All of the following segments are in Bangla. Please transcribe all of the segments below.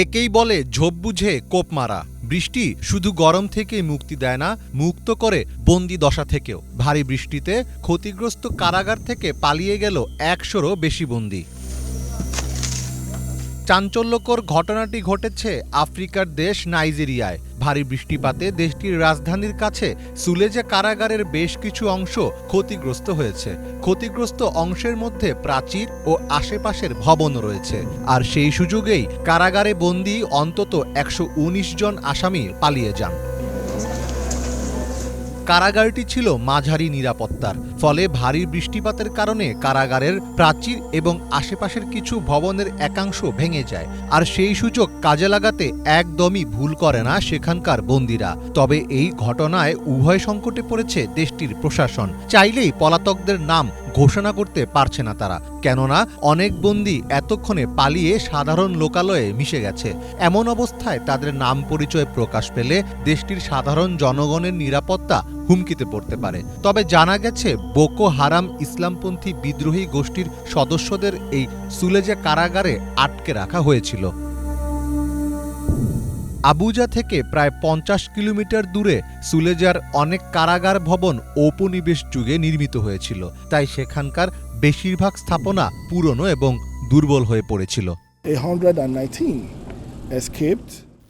একেই বলে ঝোপ বুঝে কোপ মারা। বৃষ্টি শুধু গরম থেকেই মুক্তি দেয় না, মুক্ত করে বন্দি দশা থেকেও। ভারী বৃষ্টিতে ক্ষতিগ্রস্ত কারাগার থেকে পালিয়ে গেল ১০০রও বেশি বন্দী। চাঞ্চল্যকর ঘটনাটি ঘটেছে আফ্রিকার দেশ নাইজেরিয়ায়। ভারী বৃষ্টিপাতে দেশটির রাজধানীর কাছে সুলেজা কারাগারের বেশ কিছু অংশ ক্ষতিগ্রস্ত হয়েছে। ক্ষতিগ্রস্ত অংশের মধ্যে প্রাচীর ও আশেপাশের ভবন রয়েছে। আর সেই সুযোগেই কারাগারে বন্দী অন্তত ১১৯ জন আসামি পালিয়ে যান। কারাগারটি ছিল মাঝারি নিরাপত্তার, ফলে ভারী বৃষ্টিপাতের কারণে কারাগারের প্রাচীর এবং আশেপাশের কিছু ভবনের একাংশ ভেঙে যায়। আর সেই সুযোগ কাজে লাগাতে একদমই ভুল করে না সেখানকার বন্দীরা। তবে এই ঘটনায় উভয় সংকটে পড়েছে দেশটির প্রশাসন। চাইলেই পলাতকদের নাম ঘোষণা করতে পারছে না তারা, কেননা অনেক বন্দী এতক্ষণে পালিয়ে সাধারণ লোকালয়ে মিশে গেছে। এমন অবস্থায় তাদের নাম পরিচয় প্রকাশ পেলে দেশটির সাধারণ জনগণের নিরাপত্তা হুমকিতে পড়তে পারে। তবে জানা গেছে বোকো হারাম ইসলামপন্থী বিদ্রোহী গোষ্ঠীর সদস্যদের এই সুলেজা কারাগারে আটকে রাখা হয়েছিল। আবুজা থেকে প্রায় ৫০ কিলোমিটার দূরে সুলেজার অনেক কারাগার ভবন ঔপনিবেশ যুগে নির্মিত হয়েছিল, তাই সেখানকার বেশিরভাগ স্থাপনা পুরনো এবং দুর্বল হয়ে পড়েছিল।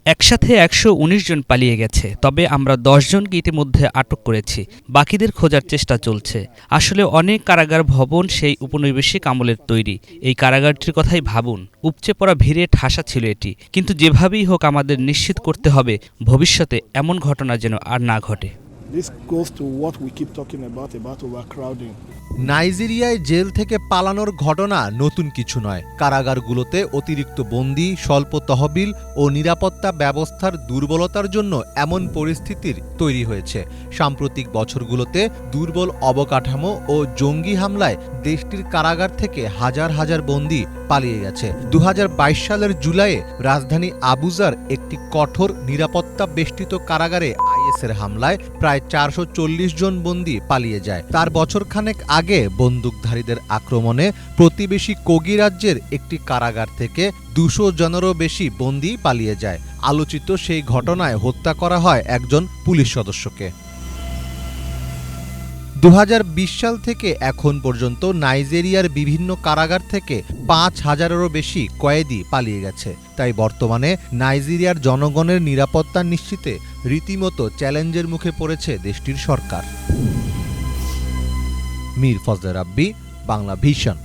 একসাথে ১১৯ জন পালিয়ে গেছে, তবে আমরা ১০ জনকে ইতিমধ্যে আটক করেছি। বাকিদের খোঁজার চেষ্টা চলছে। আসলে অনেক কারাগার ভবন সেই উপনিবেশিক আমলের তৈরি। এই কারাগারটির কথাই ভাবুন, উপচে পড়া ভিড়ে ঠাসা ছিল এটি। কিন্তু যেভাবেই হোক আমাদের নিশ্চিত করতে হবে ভবিষ্যতে এমন ঘটনা যেন আর না ঘটে। নাইজেরিয়ায় জেল থেকে পালানোর ঘটনা নতুন কিছু নয়। কারাগারগুলোতে অতিরিক্ত বন্দী, স্বল্প তহবিল ও নিরাপত্তা ব্যবস্থার দুর্বলতার জন্য এমন পরিস্থিতির তৈরি হয়েছে। সাম্প্রতিক বছরগুলোতে দুর্বল অবকাঠামো ও জঙ্গি হামলায় দেশটির কারাগার থেকে হাজার হাজার বন্দী পালিয়ে গেছে। ২০২২ সালের জুলাইয়ে রাজধানী আবুজার একটি কঠোর নিরাপত্তা বেষ্টিত কারাগারে আইএসের হামলায় প্রায় ৪৪০ জন বন্দী পালিয়ে যায়। তার বছরখানেক আগে বন্দুকধারীদের আক্রমণে প্রতিবেশী কোগি রাজ্যের একটি কারাগার থেকে ২০০ জনেরও বেশি বন্দী পালিয়ে যায়। আলোচিত সেই ঘটনায় হত্যা করা হয় একজন পুলিশ সদস্যকে। ২০২০ সাল থেকে এখন পর্যন্ত নাইজেরিয়ার বিভিন্ন কারাগার থেকে ৫,০০০-এরও বেশি কয়েদি পালিয়ে গেছে। তাই বর্তমানে নাইজেরিয়ার জনগণের নিরাপত্তা নিশ্চিতে রীতিমতো চ্যালেঞ্জের মুখে পড়েছে দেশটির সরকার। মীর ফজলে রাব্বি, বাংলা ভিশন।